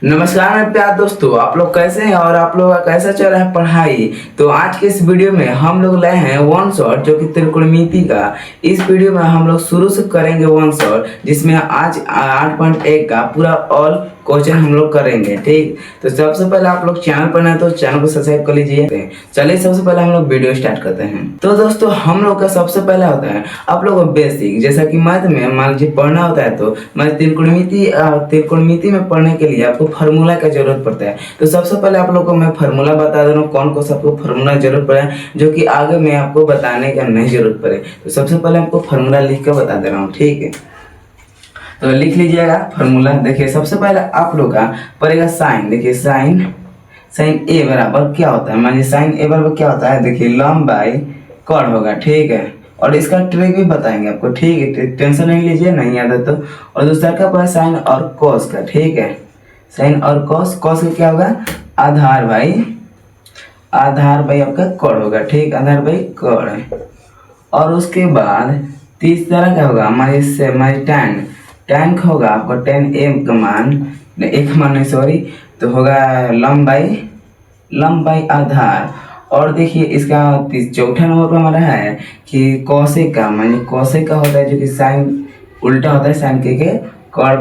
नमस्कार मेरे प्यारे दोस्तों, आप लोग कैसे हैं और आप लोग का कैसा चल रहा है पढ़ाई। तो आज के इस वीडियो में हम लोग लाए हैं वन शॉट जो कि त्रिकोणमिति का। इस वीडियो में हम लोग शुरू से करेंगे वन शॉट, जिसमें आज 8.1 का पूरा ऑल क्वेश्चन हम लोग करेंगे। ठीक, तो सबसे पहले आप लोग चैनल पर नए तो चैनल को सब्सक्राइब कर लीजिए। चलिए सबसे पहले हम लोग वीडियो स्टार्ट करते हैं। तो दोस्तों हम लोग का सबसे पहले होता है आप लोगों को बेसिक, जैसा कि मैथ में मान लीजिए पढ़ना होता है तो मैं त्रिकोणमिति में पढ़ने के लिए आपको फार्मूला का जरूरत पड़ता है। तो सबसे पहले आप लोग को मैं फार्मूला बता दे रहा हूँ, कौन कौन सा आपको फार्मूला जरूरत पड़े, जो कि आगे मैं आपको बताने का नहीं जरूरत पड़े। तो सबसे पहले आपको फार्मूला लिख कर बता दे रहा हूँ। ठीक है, तो लिख लीजिएगा फार्मूला। देखिए सबसे पहले आप लोग का पड़ेगा साइन। देखिए साइन ए बराबर क्या होता है, मानिए साइन ए बराबर क्या होता है। देखिए लंब बाई कॉड होगा। ठीक है, और इसका ट्रिक भी बताएंगे आपको। ठीक है, टेंशन नहीं लीजिए, नहीं याद है तो। और दूसरा का पड़ा साइन और कॉस का। ठीक है, साइन और कॉस का क्या होगा, आधार बाई आपका कॉड होगा। ठीक, आधार बाई कॉड। और उसके बाद तीसरा क्या होगा, हमारे टैन का होगा आपको टेन एम का मान, एक मान नहीं सॉरी, तो होगा लंबाई आधार। और देखिए इसका चौथा नंबर पर हमारा है कि कौशिक का, मानिए कौशिक का होता है जो कि साइन उल्टा होता है साइन के कॉड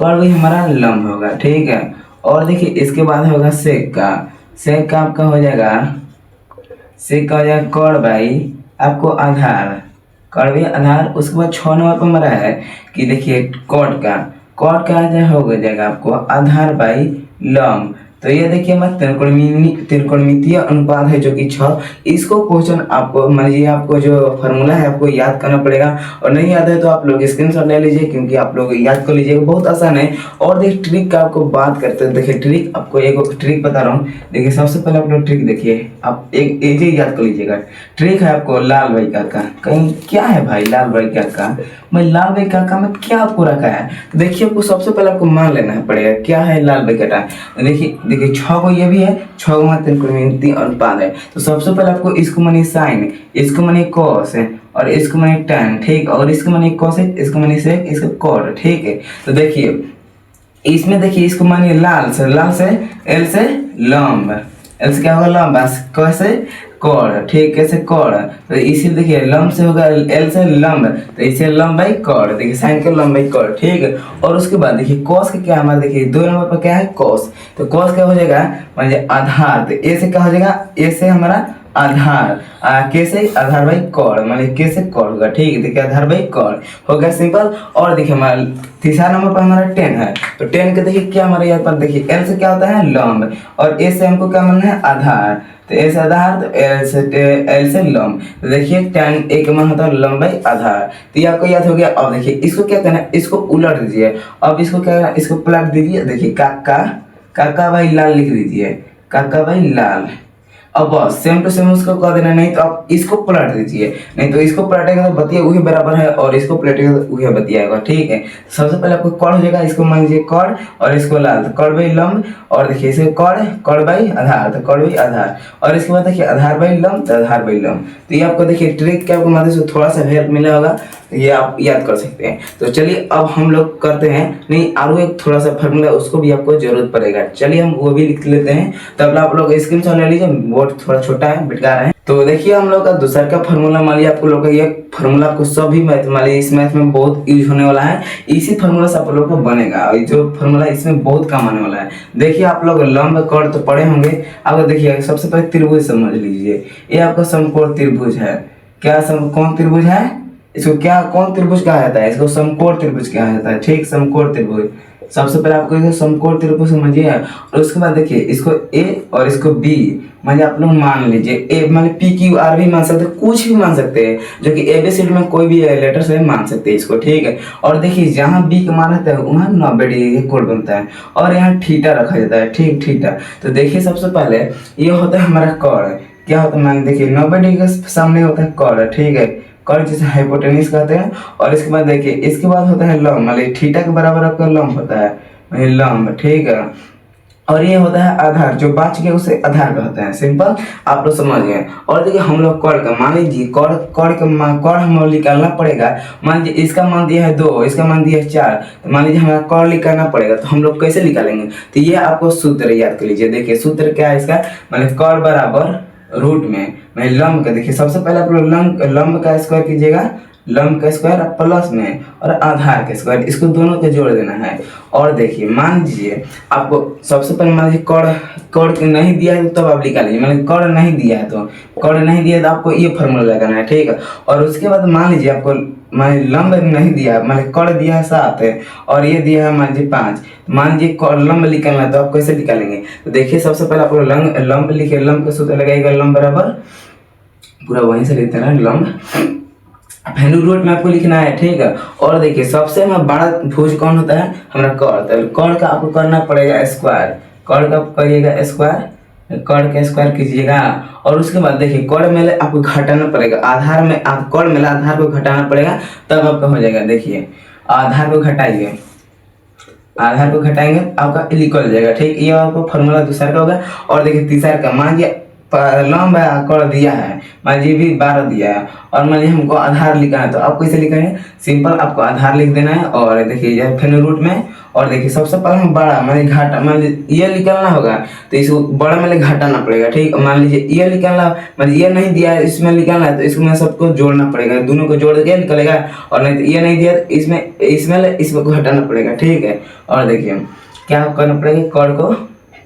बाई हमारा लंब होगा। ठीक है, और देखिए इसके बाद होगा सेक का आपका हो जाएगा कॉड बाई आपको आधार, कड़वी आधार। उसके बाद 6 नंबर पर हमारा है कि देखिए कॉड का हो जाएगा आपको आधार बाई लंब। तो ये देखिए हमारा त्रिकोणमितीय अनुपात है जो कि 6। इसको क्वेश्चन आपको मान लीजिए आपको जो फार्मूला है आपको याद करना पड़ेगा, और नहीं याद है तो आप लोग स्क्रीनशॉट ले लीजिए, क्योंकि आप लोग याद कर लीजिएगा, बहुत आसान है। और देखिए ट्रिक का आपको बात करते हैं। देखिए ट्रिक आपको एक ट्रिक बता रहा हूँ। देखिए सबसे पहले आप लोग ट्रिक देखिए, आप एक ही याद कर लीजिएगा। ट्रिक है आपको लाल भाई काका। कहीं क्या है भाई लाल भाई काका, मैं लाल भाई काका में क्या आपको रखा है। तो देखिए आपको सबसे पहले आपको मान लेना पड़ेगा क्या है लाल भाई काका। देखिए 6 को ये भी है, 6 में त्रिकोणमितीय अनुपात है। तो सबसे पहले आपको इसको मानिए साइन, इसको मानिए कॉस है, और इसको मानिए टैन। ठीक, और इसको मानिए कोसेक, इसको मानिए सेक, इसको कॉड। ठीक है, तो देखिए इसमें देखिए इसको मानिए लाल से एल से लंब, एल से क्या होगा लंब, कैसे कॉड। ठीक, कैसे कॉड, तो इसी देखिए लंब से होगा एल से लंब, तो इसे लंब बाई कॉड। देखिए साइन के लंब बाई कॉड। ठीक है, और उसके बाद देखिए कॉस का क्या हमारा, देखिए 2 नंबर पर क्या है कॉस। तो कॉस क्या हो जाएगा मानिए आधार, तो ए से क्या हो जाएगा, ए से हमारा आधार, कैसे आधार बाई कॉड, मानिए कैसे कॉड होगा। ठीक है, देखिए आधार बाई कॉड हो गया सिंपल। और देखिए हमारा तीसरा नंबर पर हमारा 10 है। तो 10 का देखिए क्या हमारे यहाँ पर देखिए एल से क्या होता है लंब, और ए से हमको क्या मानना है आधार, तो ए से आधार, तो एल से लंब। तो देखिए tan एक मान होता है लंब बाई आधार। तो ये आपको याद हो गया। अब देखिए इसको क्या करना है, इसको उलट दीजिए। अब इसको क्या करना है, इसको पलट दीजिए। देखिए काका बाई लाल लिख दीजिए, काका बाई लाल। अब बस सेम टू सेम उसको कर देना, नहीं तो आप इसको पलट दीजिए, नहीं तो इसको पलटेगा तो बतिया वही बराबर है, और इसको पलटेगा तो वही बतियाएगा। ठीक है, सबसे पहले आपको कॉड हो जाएगा, इसको मान लीजिए कॉड और इसको लाल, तो कॉड बाई लंब। और देखिए इसे कॉड बाई आधार, तो कॉड बाई आधार। और इसके बाद देखिए आधार बाई लंब, तो आधार बाई लंब। तो ये आपको देखिए ट्रिक के आपको मदद से थोड़ा सा हेल्प मिला होगा, ये आप याद कर सकते हैं। तो चलिए अब हम लोग करते हैं, नहीं और एक थोड़ा सा फार्मूला उसको भी आपको जरूरत पड़ेगा। चलिए हम वो भी लिख लेते हैं, तब आप लोग स्क्रीनशॉट ले लीजिए, बोर्ड थोड़ा छोटा है बिटका रहे हैं। तो देखिए हम लोग का दूसरा का फार्मूला मान लिया। आपको लोग का ये फार्मूला आपको सभी मैथ मान लिया इस मैथ में बहुत यूज होने वाला है। इसी फार्मूला से आप लोग को बनेगा, और जो फार्मूला इसमें बहुत काम आने वाला है। देखिए आप लोग लंब कॉड तो पढ़े होंगे। अब देखिए सबसे पहले त्रिभुज समझ लीजिए, ये आपका समकोण त्रिभुज है। क्या कौन त्रिभुज है, इसको क्या कौन त्रिभुज कहा जाता है, इसको समकोण त्रिभुज कहा जाता है। ठीक, समकोण त्रिभुज। सबसे पहले आपको इसको समकोण त्रिभुज समझिए, और उसके बाद देखिए इसको ए और इसको बी मानिए आप लोग मान लीजिए। ए माने पी क्यू आर भी मान सकते हैं, कुछ भी मान सकते हैं, जो कि एबीसीडी में कोई भी लेटर से मान सकते हैं इसको। ठीक है, और देखिए जहाँ बी का मान रहता है वहाँ 90 डिग्री का कोण बनता है, और यहाँ थीटा रखा जाता है। ठीक, थीटा। तो देखिए सबसे पहले ये होता है हमारा कॉड, क्या होता है मान देखिए 90 डिग्री के सामने होता है कॉड। ठीक है, कॉड जिसे हाइपोटेन्यूज कहते हैं। और इसके बाद देखिए इसके बाद होता है लंब, मतलब थीटा के बराबर आपका लंब होता है लंब। ठीक है, और ये होता है आधार, जो बच गया उसे आधार कहते हैं। सिंपल, आप लोग समझ गए। और देखिए हम लोग कॉर्ड का मान लीजिए, कॉर्ड हमें निकालना पड़ेगा। मान लीजिए इसका मान दिया है 2, इसका मान दिया है 4, तो मान लीजिए हमें कॉर्ड निकालना पड़ेगा, तो हम लोग कैसे निकालेंगे? तो ये आपको सूत्र याद कर लीजिए। देखिए सूत्र क्या है इसका, मतलब कॉर्ड बराबर रूट में मैं लंब का, देखिए सबसे पहले आप लोग लंब का स्क्वायर कीजिएगा, लंब का स्क्वायर प्लस में और आधार का स्क्वायर, इसको दोनों को जोड़ देना है। और देखिए मान लीजिए आपको सबसे पहले मान लीजिए कॉर्ड नहीं दिया है तो तब आप निकाल लीजिए, मतलब कॉर्ड नहीं दिया है तो आपको ये फॉर्मूला लगाना है, ठीक है। और उसके बाद मान लीजिए आपको लंब नहीं दिया है, मतलब कॉर्ड दिया है 7 है और ये दिया है मान लीजिए 5, मान लीजिए लंब निकालना है तो आप कैसे निकालेंगे? तो देखिए सबसे पहले आप लोग लंब लिखिए, लंब का सूत्र लगाइएगा, लंब बराबर पूरा वहीं से लेते हैं लंब, वैल्यू रूट में आपको लिखना है, ठीक है। और देखिए सबसे बड़ा भुज कौन होता है? हमारा कॉर्ड। तो कॉर्ड का आपको करना पड़ेगा स्क्वायर, कॉर्ड का करिएगा स्क्वायर, कॉर्ड का स्क्वायर कीजिएगा। और उसके बाद देखिए कॉर्ड में आपको घटाना पड़ेगा, आधार में आप कॉर्ड में आधार को घटाना पड़ेगा, तब आपका हो जाएगा। देखिए आधार को घटाइए, आधार को घटाएंगे आपका निकल जाएगा, ठीक। ये आपको फॉर्मूला दूसरा का होगा। और देखिए तीसरा का, मान लीजिए लंब कर दिया है, मान लीजिए भी 12 दिया है और मान लीजिए हमको आधार लिखा है, तो आप कैसे लिखेंगे? सिंपल, आपको आधार लिख देना है और देखिए फिर रूट में। और देखिए सबसे पहले हम बड़ा मान लीजिए घाटा, मान लीजिए ये निकालना होगा तो इसको बड़ा में घटाना पड़ेगा, ठीक। मान लीजिए ये निकालना, मान ये नहीं दिया है इसमें निकालना है तो इसमें सबको जोड़ना पड़ेगा, दोनों को जोड़ के निकलेगा। और नहीं तो ये नहीं दिया तो इसमें को घटाना पड़ेगा, ठीक है। और देखिए क्या करना पड़ेगा,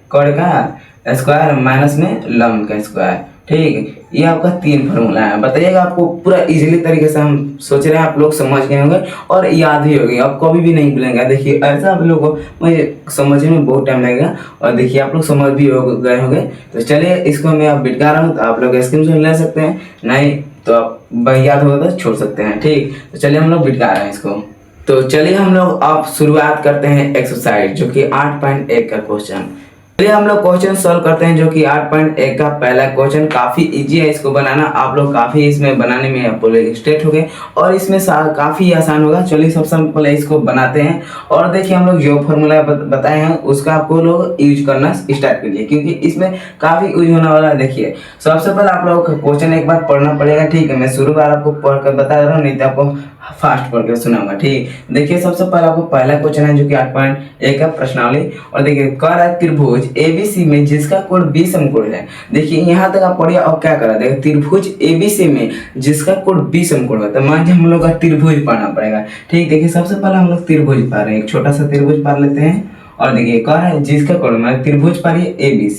कॉर्ड का स्क्वायर माइनस में लंब का स्क्वायर, ठीक। ये आपका 3 फॉर्मूला है। बताइएगा, आपको पूरा इजीली तरीके से हम सोच रहे हैं आप लोग समझ गए होंगे और याद भी होगी, आप कभी भी नहीं भूलेंगे। देखिए ऐसा आप लोगों को मुझे समझने में बहुत टाइम लगेगा और देखिए आप लोग समझ भी गए होंगे। तो चलिए इसको मैं आप बिटका रहा हूँ, तो आप लोग स्क्रीनशॉट ले सकते हैं, नहीं तो आप याद होगा तो छोड़ सकते हैं, ठीक। तो चलिए हम लोग बिटका रहे हैं इसको। तो चलिए हम लोग अब शुरुआत करते हैं एक्सरसाइज, जो कि 8.1 का क्वेश्चन। चलिए हम लोग क्वेश्चन सॉल्व करते हैं, जो कि 8.1 का पहला क्वेश्चन। काफी इजी है इसको बनाना, आप लोग काफी इसमें बनाने में आप लोग स्ट्रेट हो गए और इसमें काफी आसान होगा। चलिए सबसे पहले इसको बनाते हैं। और देखिए हम लोग जो फॉर्मूला बताए हैं उसका आपको लोग यूज करना स्टार्ट करिए, क्योंकि इसमें काफी यूज होने वाला है। देखिए सबसे पहले आप लोग क्वेश्चन एक बार पढ़ना पड़ेगा, ठीक है। मैं शुरू बार आपको पढ़ कर बता रहा हूँ, नहीं तो आपको फास्ट पढ़ के सुनाऊंगा, ठीक। देखिए सबसे पहले आपको पहला क्वेश्चन है, जो कि 8.1 का प्रश्नावली। और देखिए कह रहा है त्रिभुज एबीसी में जिसका कोण 20 समकोण है। देखिए यहाँ तक आप पढ़िए और क्या करा, देखिए त्रिभुज एबीसी में जिसका कोण 20 समकोण है, तो मान लीजिए हम लोग का त्रिभुज पढ़ना पड़ेगा, ठीक। देखिए सबसे पहले हम लोग त्रिभुज पढ़ रहे हैं, एक छोटा सा त्रिभुज पढ़ लेते हैं। और देखिए कह रहा है जिसका कोण, मतलब त्रिभुज पढ़िए ए बी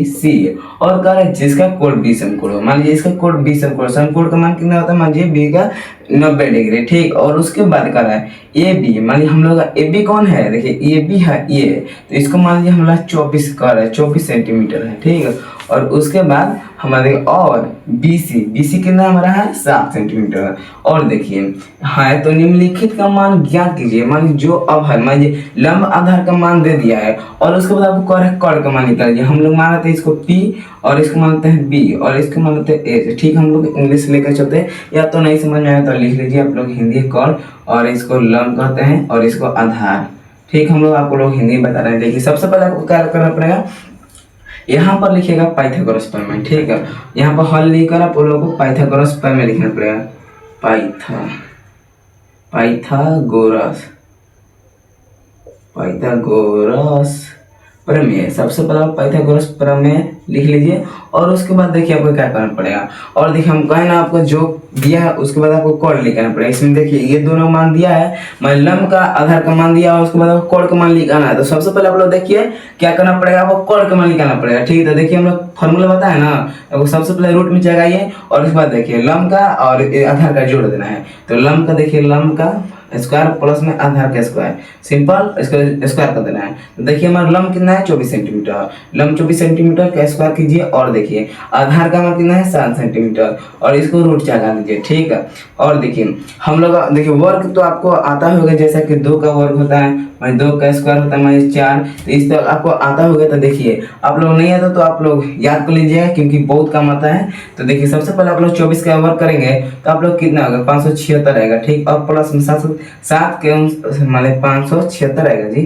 सी, और कह रहा है जिसका कोण 20 समकोण हो। मान लीजिए इसका कोण 20 समकोण, समकोण का मान कितना होता है, मान लीजिए बी का 90 डिग्री, ठीक। और उसके बाद कह रहा है ए बी, मान लीजिए हम लोग का ए बी कौन है, देखिए ए बी है ये, तो इसको मान लीजिए हम लोग 24 कह रहा है, 24 सेंटीमीटर है, ठीक है। और उसके बाद हमारे और बी सी कितना हमारा है 7 सेंटीमीटर। और देखिए हाँ, तो निम्नलिखित का मान ज्ञात कीजिए। मान लीजिए जो अब है, मान लीजिए लंब आधार का मान दे दिया है और उसके बाद आपको कह रहा है कॉर्ड का मान निकालिए। हम लोग मानते हैं इसको P और इसको मानते हैं B और इसको मानते हैं A, ठीक। हम लोग इंग्लिश लेकर चलते हैं, या तो नहीं समझ में आया तो लिख लीजिए आप लोग हिंदी कॉर्ड, और इसको लंब कहते हैं और इसको आधार, ठीक। हम लोग आपको लोग हिंदी बता रहे हैं। देखिए सबसे पहले आपको क्या करना पड़ेगा, यहाँ पर लिखिएगा पाइथागोरस प्रमेय, ठीक है। यहाँ पर हल लिखकर आप लोगों को पाइथागोरस प्रमेय लिखना पड़ेगा, पाइथागोरस प्रमेय। सबसे पहले पाइथागोरस प्रमेय लिख लीजिए और उसके बाद देखिए आपको क्या करना पड़ेगा। और देखिए हम कहें ना आपको जो दिया है उसके बाद आपको कोण लिखना पड़ेगा। इसमें देखिए ये दोनों मान दिया है, मैं लंब का आधार का मान दिया और उसके बाद आपको कोण का मान लिखाना है। तो सबसे पहले आप लोग देखिए क्या करना पड़ेगा, आपको कोण का मान लिखाना पड़ेगा, ठीक है। तो देखिए हम लोग फॉर्मूला बताए ना, आपको सबसे पहले रूट में जगाइए और उसके बाद देखिए लंब का और आधार का जोड़ देना है। तो लंब का देखिए लंब का स्क्वायर प्लस में आधार का स्क्वायर, सिंपल इसको स्क्वायर कर देना है। तो देखिए हमारा लंब कितना है 24 सेंटीमीटर, लंब 24 सेंटीमीटर का स्क्वायर कीजिए। और देखिए आधार का मान कितना है 7 सेंटीमीटर और इसको रूट लगा दीजिए, ठीक है। और देखिए हम लोग देखिए वर्ग तो आपको आता होगा, जैसा कि 2 का वर्ग होता है, 2 का स्क्वायर होता है 4, तो इस तरह आपको आता होगा। तो देखिए आप लोग नहीं आता तो आप लोग याद कर लीजिएगा, क्योंकि बहुत कम आता है। तो देखिए सबसे पहले आप लोग 24 का वर्ग करेंगे तो आप लोग कितना होगा 576 आएगा, ठीक। और प्लस में 7 के माने 576 आएगा जी,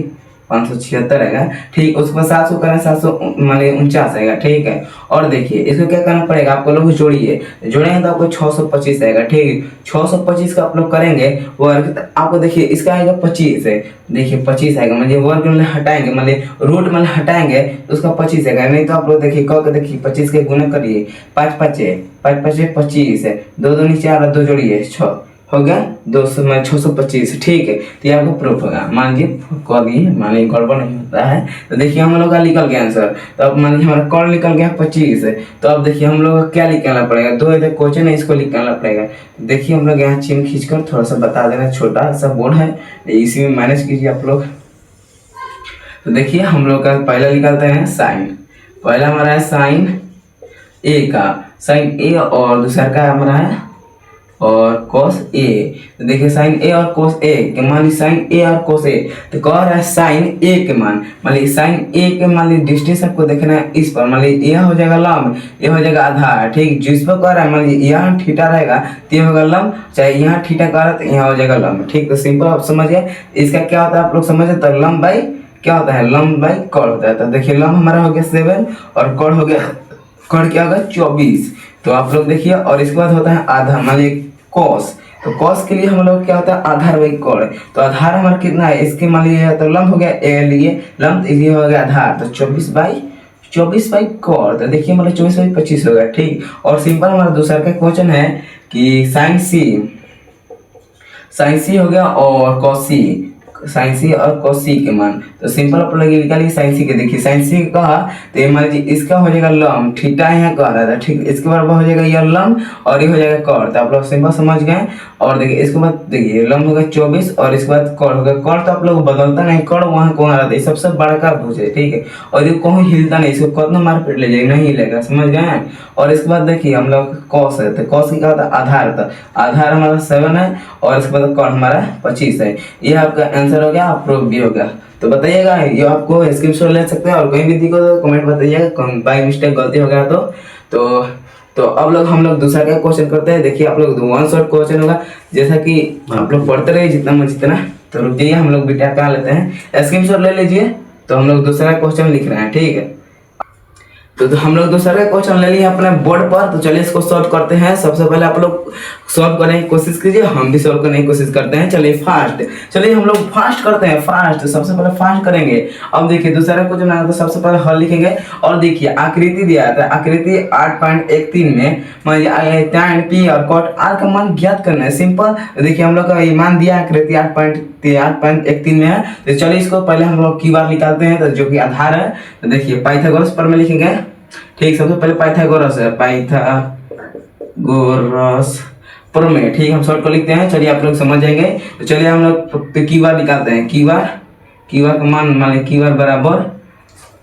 576 आएगा। ठीक, उसके बाद 700 करें 700 माने 49 आएगा। ठीक है, और देखिए इसको क्या करना पड़ेगा, आपको लोग जोड़िए, जोड़ेंगे तो आपको 625 आएगा। ठीक, 625 का आप लोग करेंगे वर्ग, तो आपको देखिए इसका आएगा 25 है। देखिए 25 आएगा, मतलब वर्ग में हटाएंगे, मतलब रूट में हटाएंगे तो उसका 25 आएगा। नहीं तो आप लोग देखिए कह के देखिए 25 के गुना करिए, 5 5 5 5 25 है, 2 2 नीचे आ रहा, 2 जोड़िए 6 हो गया 200 में 625। ठीक है, तो ये आपको प्रूफ होगा। मान लीजिए कह दिए, मानिए गड़बड़ नहीं होता है। तो देखिए हम लोग का निकल गया आंसर। तो अब मान लीजिए हमारा कौन निकल गया 25 है। तो अब देखिए हम लोग को क्या निकालना पड़ेगा, दो इधर क्वेश्चन है, इसको निकालना पड़ेगा। देखिए हम लोग यहाँ चिन्ह खींचकर थोड़ा सा बता देना, छोटा सा बोर्ड है, इसी में मैनेज कीजिए आप लोग। तो देखिए हम लोग का पहला निकालते हैं साइन। पहला हमारा है साइन ए का, साइन ए, और दूसरा का हमारा है और cos ए। तो देखिए साइन ए और cos ए के मान ली, साइन ए और cos ए, तो कह रहा है साइन ए के मान, मान ली साइन ए के मान ली डिस्टेंस आपको देखना है इस पर, मान ली यह हो जाएगा लंब, यह हो जाएगा आधार। ठीक, जिस पर कह रहा है मान ली यहाँ थीटा रहेगा तो यह होगा लंब, चाहे यहाँ थीटा कह रहा है तो यहाँ हो जाएगा लंब। ठीक, तो सिंपल आप समझिए इसका क्या होता है, आप लोग समझे। तो लंब बाई क्या होता है, लंब बाई कॉड होता है। तो देखिए लंब हमारा हो गया 7 और कॉड हो गया, कॉड क्या होगा 24। तो आप लोग देखिए, और इसके बाद होता है आधा, मान लीजिए कॉस। तो कॉस के लिए हम लोग क्या होता है, आधार बाई कॉड। तो आधार हमारा कितना है, इसके मान लीजिए तो लंब हो गया ए लिए लंब, इसलिए हो गया आधार, तो 24 बाई कॉड। तो देखिए मतलब 24 बाई 25 हो गया। ठीक, और सिंपल हमारा दूसरा का क्वेश्चन है कि साइन सी हो गया और कॉस सी, साइन सी और कॉस सी के मान। तो सिंपल आप लोग निकालिए साइन सी के। देखिए साइन सी कहा तो ये मान लीजिए इसका हो जाएगा लंब, थीटा यहाँ कह रहा था। ठीक, इसके बाद हो जाएगा यह लंब और ये हो जाएगा कॉड। तो आप लोग सिंपल समझ गए। और देखिए इसके बाद देखिए लंब होगा 24 और इसके बाद कॉड होगा। कॉड तो आप लोग बदलता नहीं, कॉड वहाँ को रहता है, सबसे बड़का भुज है। ठीक है, और ये कहीं हिलता नहीं, इसको कितना मार पीट ले जाएगा, नहीं हिलेगा, समझ गए। और इसके बाद देखिए हम लोग कॉस है, तो कॉस की क्या होता है, आधार था, आधार हमारा 7 है और इसके बाद कॉड हमारा 25 है। ये आपका आंसर हो गया, अप्रूव भी हो गया। तो बताइएगा, ये आपको स्क्रीनशॉट ले सकते हैं, और कहीं भी दिक्कत हो तो कमेंट बताइएगा, बाई मिस्टेक गलती हो गया तो अब लोग हम लोग दूसरा क्या क्वेश्चन करते हैं। देखिए आप लोग वन शॉट क्वेश्चन होगा, जैसा कि आप लोग पढ़ते रहिए जितना। तो रुकिए हम लोग बेटा क्या लेते हैं, स्क्रीनशॉट ले लीजिए। तो हम लोग दूसरा क्वेश्चन लिख रहे हैं। ठीक है, तो हम लोग दूसरा क्वेश्चन ले लिए अपने बोर्ड पर। तो चलिए इसको सॉल्व करते हैं। सबसे पहले आप लोग सॉल्व करने की कोशिश कीजिए, हम भी सॉल्व करने की कोशिश करते हैं। चलिए फास्ट, चलिए हम लोग फास्ट करते हैं, फास्ट। सबसे पहले फास्ट करेंगे। अब देखिए दूसरा क्वेश्चन आया तो सबसे पहले हल लिखेंगे। और देखिए आकृति दिया था, आकृति 8.13 में मान लीजिए tan p और cot r का मान ज्ञात करना है। सिंपल, देखिए हम लोग का मान दिया आकृति 8.13 में है। तो चलिए इसको पहले हम लोग की बार निकालते हैं, तो जो कि आधार है। तो देखिए पाइथागोरस पर में लिखेंगे। ठीक, सबसे पहले पाइथागोरस है, पाइथागोरस पर में। ठीक, हम शॉर्ट को लिखते हैं, चलिए आप लोग समझ जाएंगे। तो चलिए हम लोग की बार निकालते हैं। की बार का मान मान ली की बार बराबर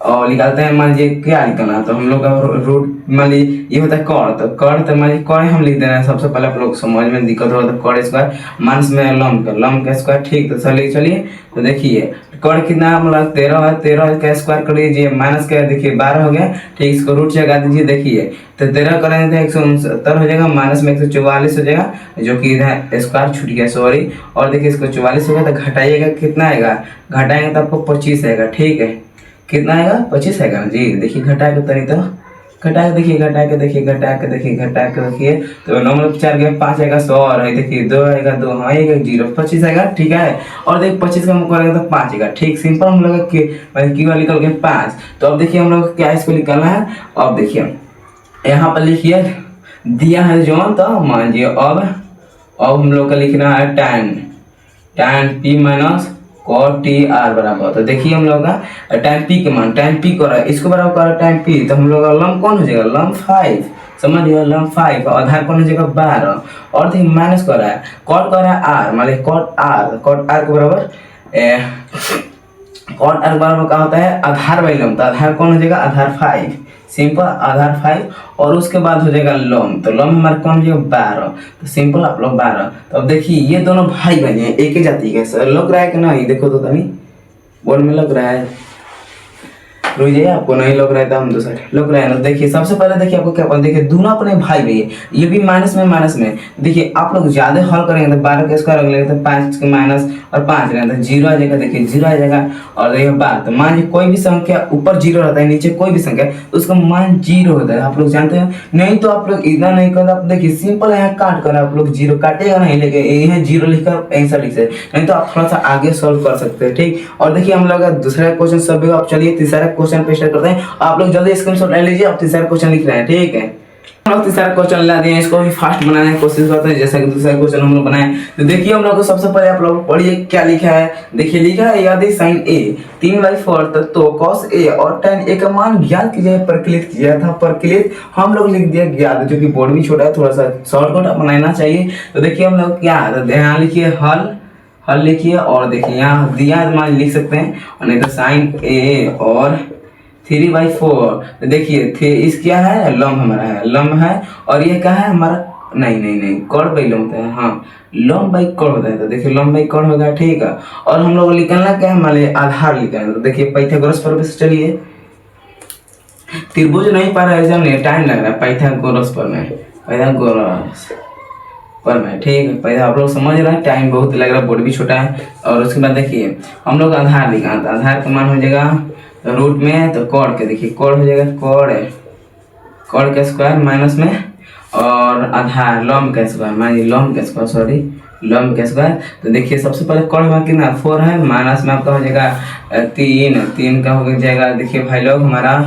और निकालते हैं। मान लीजिए क्या निकालना, तो हम लोग का रूट मान लीजिए ये होता है कॉड। तो कॉड तो मान लीजिए कॉड हम लिख दे रहे हैं। सबसे पहले आप लोग समझ में दिक्कत हो तो कॉड स्क्वायर माइनस में लंब का स्क्वायर। ठीक, तो चलिए तो देखिए कॉड कितना मतलब 13 है, 13 का स्क्वायर कर लीजिए, माइनस का देखिए 12 हो गया। ठीक, इसको रूट से लगा दीजिए। देखिए तो 13 करेंगे तो 169 हो जाएगा, माइनस में 144 हो जाएगा, जो कि इधर स्क्वायर छूट गया, सॉरी। और देखिए इसको 44 होगा तो घटाइएगा, कितना आएगा, घटाएंगे तो आपको 25 आएगा। ठीक है, कितना आएगा 25 आएगा जी। देखिए घटा के तरी तो घटा के देखिए, घटा के देखिए, तो 9 में 4 गया 5 आएगा 100 और देखिए 2 आएगा 2, हाँ आएगा 0, 25 आएगा। ठीक है, और देखिए 25 का हम करेंगे तो 5 आएगा। ठीक, सिंपल हम लोग की वाला निकल गया 5। तो अब देखिए हम लोग क्या इसको निकालना है। अब देखिए यहाँ पर लिखिए दिया है जो, तो मान लीजिए अब हम लोग का लिखना है tan p minus cot t r बराबर। तो देखिए हम लोग का tan p के मान, tan p कर रहा है, इसको बराबर कर रहा है tan p। तो हम लोग का लंब कौन हो जाएगा, लंब 5, समझ लिया, लंब 5 और आधार कौन हो जाएगा 12। और देखिए माइनस कर रहा है, cot कर रहा है r, मान लीजिए cot r के बराबर cot r बराबर क्या होता है, आधार बाई लंब। तो आधार कौन हो जाएगा, आधार 5, सिंपल आधार 5 और उसके बाद हो जाएगा लंब। तो लंब हमारा कौन हो जाएगा 12। तो सिंपल आप लोग 12। तो अब देखिए ये दोनों भाई बहन हैं, एक ही जाति के, लग रहा है कि नहीं, देखो तो तनी बोर्ड में लग रहा है। रुक जाइए, आपको नहीं लग रहा है तो हम दूसरा लग रहा है ना। देखिए सबसे पहले देखिए आपको क्या पता, देखिए दोनों अपने भाई भाई है, ये भी माइनस में। देखिए आप लोग ज्यादा हल करेंगे तो 12 का स्क्वायर लगेगा तो 5 के माइनस और 5 रहेगा तो 0 आ जाएगा। देखिए 0 आ जाएगा। और देखिए बात, तो मान लीजिए कोई भी संख्या ऊपर 0 रहता है, नीचे कोई भी संख्या तो उसका मान 0 होता है, आप लोग जानते हैं। नहीं तो आप लोग इतना नहीं करना, आप देखिए सिंपल यहाँ काट कर आप लोग 0 काटेगा नहीं, लेके यहाँ 0 लिखकर आंसर लिख सकते, नहीं तो आप थोड़ा सा आगे सॉल्व कर सकते हैं, ठीक। और देखिए हम लोग दूसरा क्वेश्चन सब, आप चलिए तीसरा क्वेश्चन पे स्टार्ट करते हैं। आप लोग जल्दी स्क्रीनशॉट ले लीजिए, आप तीसरा क्वेश्चन लिख रहे हैं, ठीक है। हम लोग तीसरा क्वेश्चन ला दिए, इसको भी फास्ट बनाने की कोशिश करते हैं जैसा कि दूसरा क्वेश्चन हम लोग बनाए। तो देखिए हम लोग को सबसे पहले आप लोग पढ़िए क्या लिखा है। देखिए लिखा है यदि sin a 3/4 तो cos a और tan a का मान ज्ञात कीजिए, प्रकलित किया था। प्रकलित हम लोग लिख दिया ज्ञात, जो कि बोर्ड भी छोटा है, थोड़ा सा शॉर्टकट बनाना चाहिए। तो देखिए हम लोग क्या है, ध्यान लिखिए, हल लिखिए। और देखिए यहाँ दिया मान लिख सकते हैं, और नहीं तो sin a और 3/4। तो देखिए इस क्या है, लम्ब हमारा है, लम्ब है। और ये क्या है हमारा, नहीं कौड़ बाई लम्ब होता है, हाँ लम्ब बाई कौड़ होता है। तो देखिए लम्ब बाई कौड़ होगा, ठीक है। और हम लोग निकलना क्या है, मान लीजिए आधार निकलना। तो देखिए पाइथागोरस पर से चलिए, त्रिभुज नहीं पा रहा है एग्जाम में, टाइम लग रहा है पाइथागोरस पर में, पाइथागोरस पर में, ठीक है। पहले आप लोग समझ रहे हैं, टाइम बहुत लग रहा है, बोर्ड भी छोटा है। और उसके बाद देखिए हम लोग आधार निकालना, तो आधार का मान हो जाएगा रूट में, तो कौड़ के देखिए कौड़ हो जाएगा, कौड़ का स्क्वायर माइनस में, और आधार लम्ब का स्क्वायर, मान लीजिए लम्ब का स्क्वायर, सॉरी लम्ब का स्क्वायर। तो देखिए सबसे पहले कौड़ में कितना 4 है, माइनस में आपका हो जाएगा 3 का हो जाएगा। देखिए भाई लोग हमारा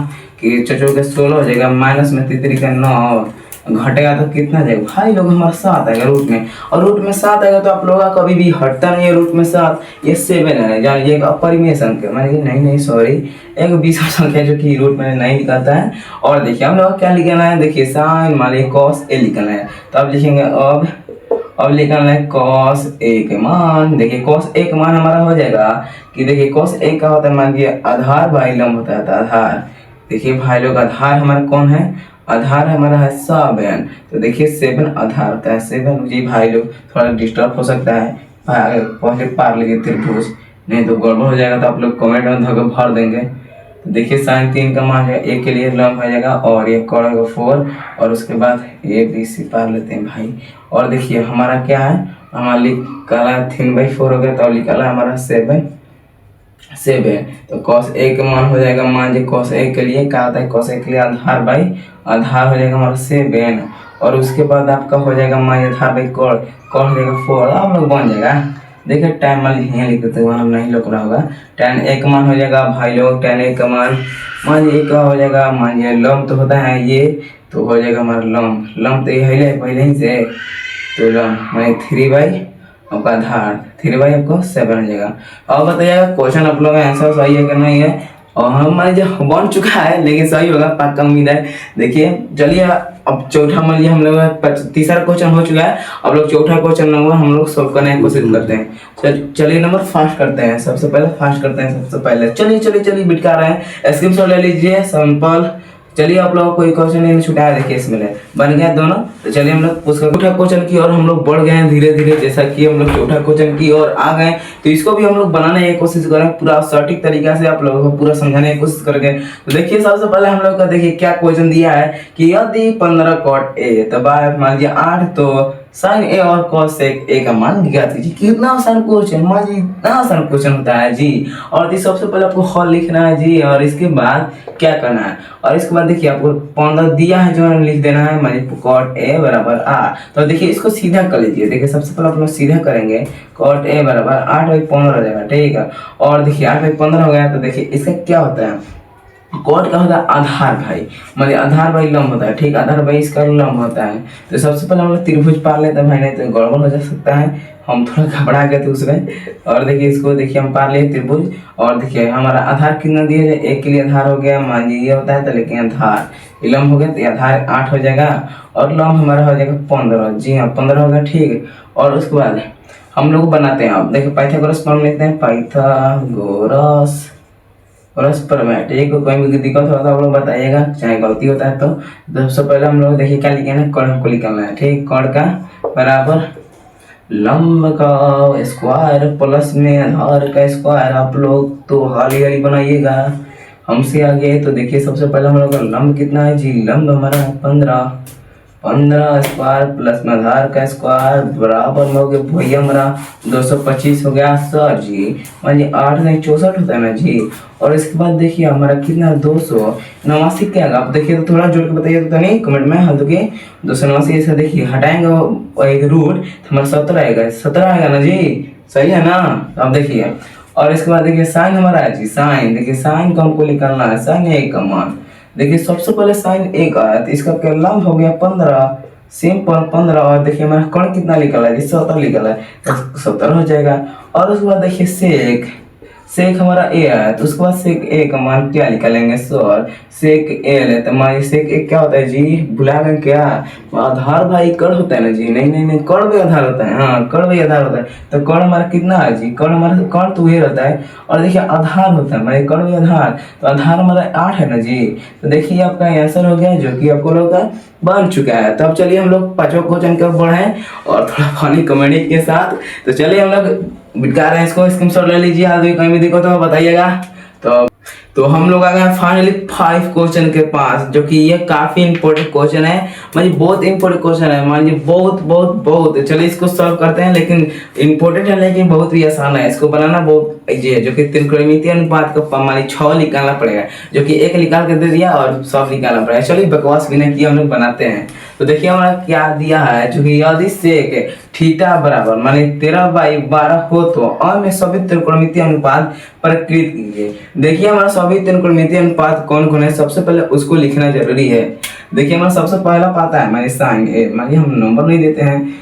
कि 4 का 16 हो जाएगा, माइनस में 3 का 9 घटेगा तो कितना जाएगा भाई लोग हमारा 7 आएगा रूट में। और रूट में 7 आएगा तो आप लोगों का कभी भी हटता नहीं है रूट में 7, ये 7 है, जानिए एक अपरिमेय संख्या, मानिए नहीं सॉरी एक विषम संख्या जो कि रूट में नहीं निकलता है। और देखिए हम लोग क्या लिखना है, देखिए साइन मान लीजिए कॉस ए लिखना है। तो आप लिखेंगे अब लिखना है कॉस ए के मान। देखिए कॉस ए का मान हमारा हो जाएगा कि देखिए कॉस ए का होता है, मान लीजिए आधार बाई लम्ब होता है, तो आधार देखिए भाई लोग आधार हमारा कौन है, आधार हमारा है 7। तो देखिए 7 आधार होता है, 7 जी भाई लोग थोड़ा डिस्टर्ब हो सकता है, पहले पार लगे त्रिभुज, नहीं तो गड़बड़ हो जाएगा, तो आप लोग कमेंट में धोकर भर देंगे। तो देखिए साइन 3 का मान है, एक के लिए लम्ब हो जाएगा, और ये कौड़ होगा 4, और उसके बाद ए बी सी पार लेते हैं भाई। और देखिए हमारा क्या है, हमारा निकाला 3/4 हो गया, तो निकाला हमारा 7। तो cos a का मान हो जाएगा, मान लीजिए cos a के लिए क्या आता है, cos a के लिए आधार बाई आधार हो जाएगा हमारा 7, और उसके बाद आपका हो जाएगा मान आधार बाई कौड़ हो जाएगा 4, आप लोग बन जाएगा। देखिए टाइम मान लीजिए यहाँ लिख देते हैं, वहाँ नहीं लिख रहा होगा। tan a का मान हो जाएगा भाई लोग, tan a का मान लीजिए क्या हो जाएगा, मान लीजिए लम्ब तो होता है ये, तो हो जाएगा हमारा लम्ब तो ये है पहले ही से, तो लम्ब मान 3/, आपका आधार 3/, आपको 7 हो जाएगा। अब बताइएगा क्वेश्चन आप लोगों का आंसर सही है कि नहीं है। और हमारे जो बन चुका है, लेकिन सही होगा पक्का उम्मीद है। देखिए चलिए अब चौथा मान लीजिए हम लोग तीसरा क्वेश्चन हो चुका है, अब लोग चौथा क्वेश्चन हम लोग सॉल्व करने की कोशिश करते हैं। चलिए नंबर फास्ट करते हैं, सबसे पहले चलिए बिटका रहे हैं, स्क्रीनशॉट ले लीजिए सिंपल। चलिए आप लोगों को कोई क्वेश्चन नहीं छुटाया, देखिए इसमें बन गया दोनों। तो चलिए हम लोग चौथा क्वेश्चन की और हम लोग बढ़ गए हैं धीरे धीरे, जैसा कि हम लोग चौथा क्वेश्चन की और आ गए। तो इसको भी हम लोग बनाने की कोशिश करें, पूरा सटीक तरीका से आप लोगों को पूरा समझाने की कोशिश करेंगे। तो देखिए सबसे पहले हम लोग का देखिए क्या क्वेश्चन दिया है कि यदि 15 cot a तो बाय मान लीजिए 8, तो साइन ए और cos ए का मान ज्ञात कीजिए। कितना आसान क्वेश्चन, मान लीजिए इतना आसान क्वेश्चन होता है जी। और सबसे पहले आपको हल लिखना है जी, और इसके बाद क्या करना है, और इसके बाद देखिए आपको 15 दिया है जो लिख देना है, मान लीजिए cot a बराबर 8। तो देखिए इसको सीधा कर लीजिए, देखिए सबसे पहले आप लोग सीधा करेंगे, cot a बराबर 8/15 हो जाएगा, ठीक है। और देखिए 8/15 हो गया, तो देखिए इसका क्या होता है, कॉट का होता है आधार भाई, मतलब आधार भाई लम्ब होता है, ठीक, आधार भाई इसका लम्ब होता है। तो सबसे पहले हम लोग त्रिभुज पार लेते हैं भाई, नहीं तो गड़बड़ हो जा सकता है, हम थोड़ा घबरा गए थे उसमें। और देखिए इसको देखिए हम पार लिए त्रिभुज, और देखिए हमारा आधार कितना दिया जाए, एक के लिए आधार हो गया, मान लीजिए ये होता है, तो लेकिन आधार लम्ब हो गया, तो आधार 8 हो जाएगा, और लम्ब हमारा हो जाएगा 15, जी हाँ 15 होगा, ठीक। और उसके बाद हम लोग बनाते हैं, आप देखिए पाइथागोरस फॉर्म लिखते हैं, पाइथागोरस पर में, ठीक है। कोई भी दिक्कत होता है आप लोग बताइएगा, चाहे गलती होता है तो। सबसे पहले हम लोग देखिए क्या लिखे हैं, कौड़ को निकालना है, ठीक। कौड़ का बराबर लंब का स्क्वायर प्लस में आधार का स्क्वायर, आप लोग तो हाली बनाइएगा, हमसे आगे। तो देखिए सबसे पहले हम लोग का लंब कितना है जी, लंब हमारा है 15। 15 स्क्वायर प्लस में आधार का स्क्वायर बराबर में हो गया भैया हमारा 225 हो गया सर जी। मान जी 8 नहीं 64 होता है ना जी। और इसके बाद देखिए हमारा कितना 289 क्या आएगा, आप देखिए तो थोड़ा जोड़ के बताइए तो नहीं कमेंट में हल दोगे। 289 ऐसा देखिए हटाएंगे एक रूट तो हमारा 17 आएगा, 17 आएगा ना जी, सही है ना। तो आप देखिए और इसके बाद देखिए साइन हमारा है जी, साइन देखिए साइन को हमको निकालना है, साइन एक का मान देखिए सबसे पहले साइन एक आया तो इसका क्या लंब हो गया 15, सिंपल 15। और देखिए हमारा कर्ण कितना निकला है जी, 17 निकला है तो 17 हो जाएगा। और उसके बाद देखिए सेक, सेक हमारा ए है तो उसके बाद सेक ए का मान क्या निकालेंगे सर, सेक एल है तो हमारी सेक ए क्या होता है जी, भुला गए क्या, आधार भाई कर्ण होता है ना जी, नहीं नहीं नहीं कर्ण भी आधार होता है, हाँ कर्ण भी आधार होता है। तो कर्ण हमारा कितना है जी, कर्ण हमारा कर्ण तो ये रहता है और देखिए आधार होता है हमारे कर्ण भी आधार, तो आधार हमारा 8 है ना जी। तो देखिए आपका आंसर हो गया जो कि आपको लोग का बन चुका है। तो अब चलिए हम लोग पांचों क्वेश्चन की ओर बढ़े और थोड़ा फनी कॉमेडी के साथ। तो चलिए हम लोग बिठा रहे हैं इसको, स्क्रीनशॉट ले लीजिए, आगे कहीं भी देखो तो बताइएगा। तो हम लोग आ गए फाइनली 5 क्वेश्चन के पास, जो कि ये काफी इंपॉर्टेंट क्वेश्चन है, मतलब बहुत इंपॉर्टेंट क्वेश्चन है, मान लीजिए बहुत बहुत बहुत। चलिए इसको सॉल्व करते हैं, लेकिन इंपॉर्टेंट है लेकिन बहुत ही आसान है, इसको बनाना बहुत इजी है। जो कि त्रिकोणमितीय अनुपात का मान लीजिए 6 निकालना पड़ेगा, जो कि 1 निकाल के दे दिया और सब निकालना पड़ेगा। चलिए बकवास बिना किए हम लोग बनाते हैं। तो देखिए हमारा क्या दिया है, जो कि यदि सेक थीटा बराबर माने 13/12 हो तो अन्य सभी त्रिकोणमितीय अनुपात प्रकृत कीजिए। देखिए हमारा सभी त्रिकोणमितीय अनुपात कौन कौन है, सबसे पहले उसको लिखना जरूरी है। देखिए हमारा सबसे पहला पाता है माने साइन ए, मानिए हम नंबर नहीं देते हैं,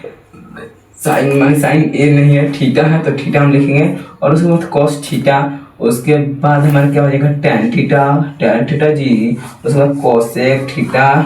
साइन माने साइन ए नहीं है, थीटा है तो थीटा हम लिखेंगे। और उसके बाद कॉस थीटा, उसके बाद हमारे क्या हो जाएगा टेन थीटा, टेन थीटा जी। उसके बाद कोसेक थीटा,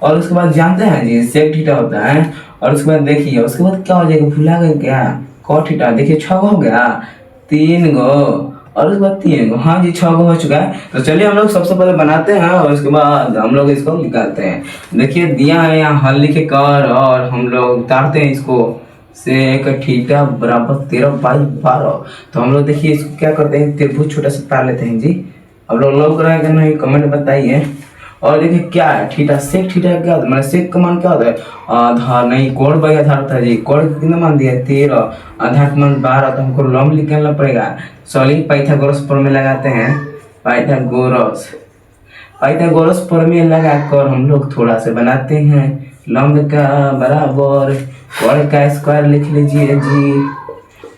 और उसके बाद जानते हैं जी सेक थीटा होता है। और उसके बाद देखिए उसके बाद क्या हो जाएगा, भुला गए क्या, कॉट थीटा। देखिए 6 हो गया, 3 गो, और उसके बाद 3 गो, हाँ जी 6 गो हो चुका है। तो चलिए हम लोग सबसे पहले बनाते हैं और उसके बाद हम लोग इसको निकालते हैं। देखिए दिया है यहाँ हल लिखे कर और हम लोग उतारते हैं इसको, सेक थीटा बराबर 13/12। तो हम लोग देखिए इसको क्या करते हैं, त्रिभुज छोटा सा उतार लेते हैं जी। अब लोग रहेगा नहीं कमेंट बताइए। और देखिए क्या है थीटा, सेक थीटा क्या होता है, मतलब सेक का मान क्या होता है, आधार नहीं कोण बाई आधार होता है जी। कोण कितना मान दिया है 13, आधार का मान 12, तो हमको लंब निकालना पड़ेगा। सॉलिड पाइथागोरस प्रमेय लगाते हैं, पाइथागोरस पाइथागोरस प्रमेय लगाकर हम लोग थोड़ा सा बनाते हैं लंब का बराबर कोण का स्क्वायर लिख लीजिए जी।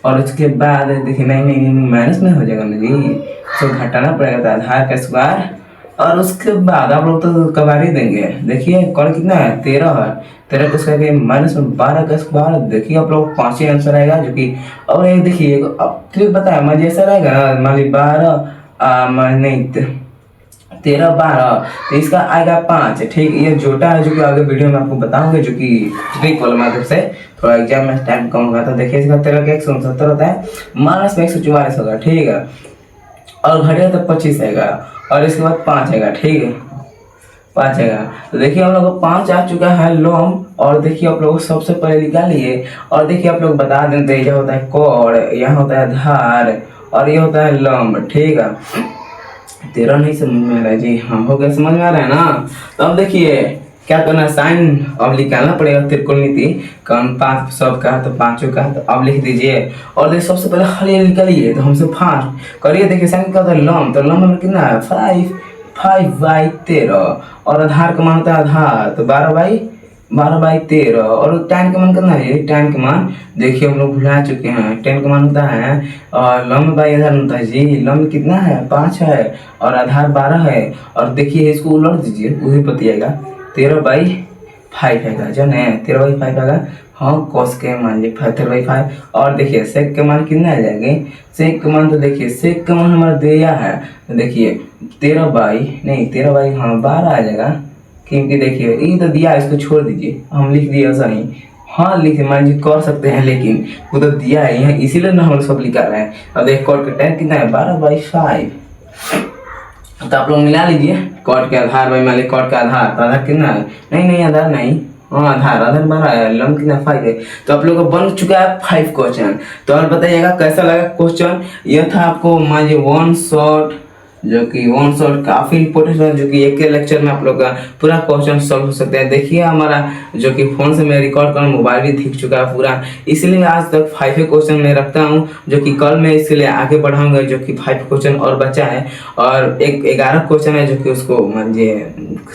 और उसके बाद देखिए नहीं नहीं नहीं माइनस में हो जाएगा ना जी, तो घटाना पड़ेगा तो आधार का स्क्वायर। और उसके बाद आप लोग तो कबार ही देंगे। देखिए कौन कितना है 13 है, 13 को स्क्वायर माइनस में 12 का स्क्वायर। देखिए आप लोग 5 ही आंसर आएगा जो कि, और ये देखिए अब ट्रिक बताया मैं जैसा रहेगा ना, मान ली 12 नहीं 13 12 तो इसका आएगा 5, ठीक। ये जोटा है जो कि आगे वीडियो में आपको बताऊंगे, जो कि ट्रिक वाले माध्यम से थोड़ा एग्जाम में टाइम कम होगा। तो देखिए इसका 13 का 169 होता है, माइनस में 144 होगा, ठीक है। और घटेगा तो 25 आएगा, और इसके बाद 5 आएगा, ठीक है 5 आएगा। तो देखिए हम लोग को 5 आ चुका है लंब। और देखिए आप लोग सबसे पहले निकालिए, और देखिए आप लोग बता देते हैं, यह होता है कोण, यह होता है आधार, और ये होता है लंब, ठीक है। 13 नहीं समझ में आ रहा है जी, हाँ हो गया, समझ में आ रहा है ना। तो अब देखिए क्या करना है, साइन अब निकालना पड़ेगा त्रिकोणमिति का अनुपात सबका, तो पांचों का। तो अब लिख दीजिए, और देखिए सबसे पहले हल निकालिए, तो हमसे फास्ट करिए। देखिए साइन का होता है लंब, तो लंब में कितना है 5/13, और आधार का मान होता है आधार, तो 12/13। और tan का मान कितना है, tan का मान देखिए हम लोग भुला चुके हैं, tan का मान होता है और लंब बाई आधार होता है जी। लंब कितना है 5 है और आधार 12 है। और देखिए इसको उलट दीजिए, वही बतिएगा 13/5 आएगा, जो है 13/5 आएगा, हाँ cos के मान लीजिए 13/5। और देखिए सेक के मान कितना आ जाएंगे, सेक का मान तो देखिए सेक का मान हमारा दिया है, तो देखिए 13 हाँ 12 आ जाएगा, क्योंकि देखिए ये तो दिया है, इसको छोड़ दीजिए, हम लिख दिए ऐसा नहीं, हाँ लिखे मान लीजिए कर सकते हैं, लेकिन वो तो दिया है यहाँ, इसीलिए ना हम लोग सब लिखा रहे हैं। अब देखिए कॉट का tan कितना है 12/5। तो आप लोग मिला लीजिए कॉट के आधार बाई मान लीजिए कॉट का आधार, तो आधार कितना है, नहीं आधार नहीं, हाँ आधार 12 है, लंब कितना 5 है। तो आप लोगों को बन चुका है 5 क्वेश्चन। तो और बताइएगा कैसा लगा क्वेश्चन, यह था आपको मान लीजिए 1 शॉट जो कि वन शॉट काफी इंपॉर्टेंट है, जो कि एक के लेक्चर में आप लोग का पूरा क्वेश्चन सॉल्व हो सकते हैं। देखिए हमारा जो कि फोन से मैं रिकॉर्ड कर मोबाइल भी दिख चुका है पूरा, इसलिए आज तक 5 क्वेश्चन मैं रखता हूँ, जो कि कल मैं इसके लिए आगे बढ़ाऊंगा, जो कि 5 क्वेश्चन और बचा है, और एक 11 क्वेश्चन है जो कि उसको मान लीजिए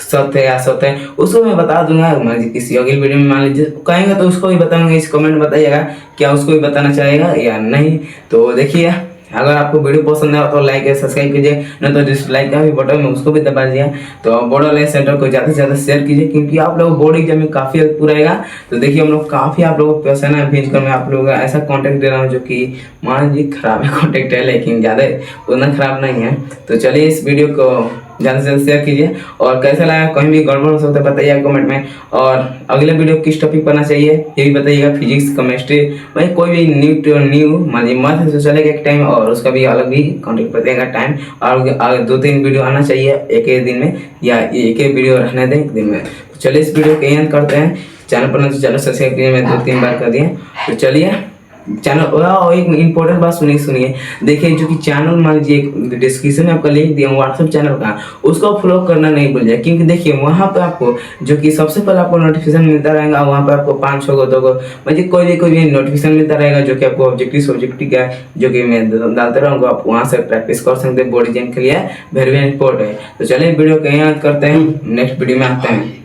सत्य है या असत्य है उसको मैं बता दूंगा। मान लीजिए किसी अगली वीडियो में मान लीजिए कहेंगे तो उसको भी बताऊंगा, इस कमेंट में बताइएगा क्या उसको भी बताना चाहेगा या नहीं। तो देखिए अगर आपको वीडियो पसंद है तो लाइक या सब्सक्राइब कीजिए, नहीं तो डिसलाइक का भी बटन है उसको भी दबा दीजिए। तो बोर्ड ऑनलाइन सेंटर को ज़्यादा से ज़्यादा शेयर कीजिए, क्योंकि आप लोग बोर्ड एग्जाम में काफ़ी हेल्प रहेगा। तो देखिए हम लोग काफ़ी आप लोगों को पैसा ना भेज कर मैं आप लोगों का ऐसा कॉन्टेक्ट दे रहा हूँ जो कि मान लीजिए खराब है कॉन्टेक्ट है, लेकिन ज़्यादा उतना खराब नहीं है। तो चलिए इस वीडियो को ज़्यादा से ज़्यादा शेयर कीजिए, और कैसा लगा कहीं भी गड़बड़ हो सकता है बताइए कमेंट में, और अगले वीडियो किस टॉपिक पर आना चाहिए ये भी बताइएगा। फिजिक्स, केमिस्ट्री, वही कोई भी न्यू मान लीजिए मैथ तो चलेगा एक टाइम, और उसका भी अलग भी कॉन्टेक्ट बताइएगा टाइम, और 2-3 वीडियो आना चाहिए एक एक दिन में, या एक एक वीडियो रहने दें एक दिन में। तो चलिए इस वीडियो को एंड करते हैं। चैनल पर तो चलो सब्सक्राइब कीजिए, मैं 2-3 बार कर दिए। तो चलिए चैनल, एक इम्पोर्टेंट बात सुनिए देखिए, जो कि चैनल मान लीजिए डिस्क्रिप्शन में आपका लिंक दिया व्हाट्सएप चैनल का, उसको फॉलो करना नहीं भूल जाए, क्योंकि देखिए वहाँ पे आपको जो कि सबसे पहले आपको नोटिफिकेशन मिलता रहेगा, वहाँ पे आपको 5-6 को 2 को मतलब कोई भी नोटिफिकेशन मिलता रहेगा, जो कि आपको ऑब्जेक्टिव का जो कि मैं डालते रहूँगा, आप वहाँ से प्रैक्टिस कर सकते हैं बोर्ड एग्जाम के लिए, वेरी इंपॉर्टेंट है। तो चलिए वीडियो को यहाँ करते हैं, नेक्स्ट वीडियो में आते हैं।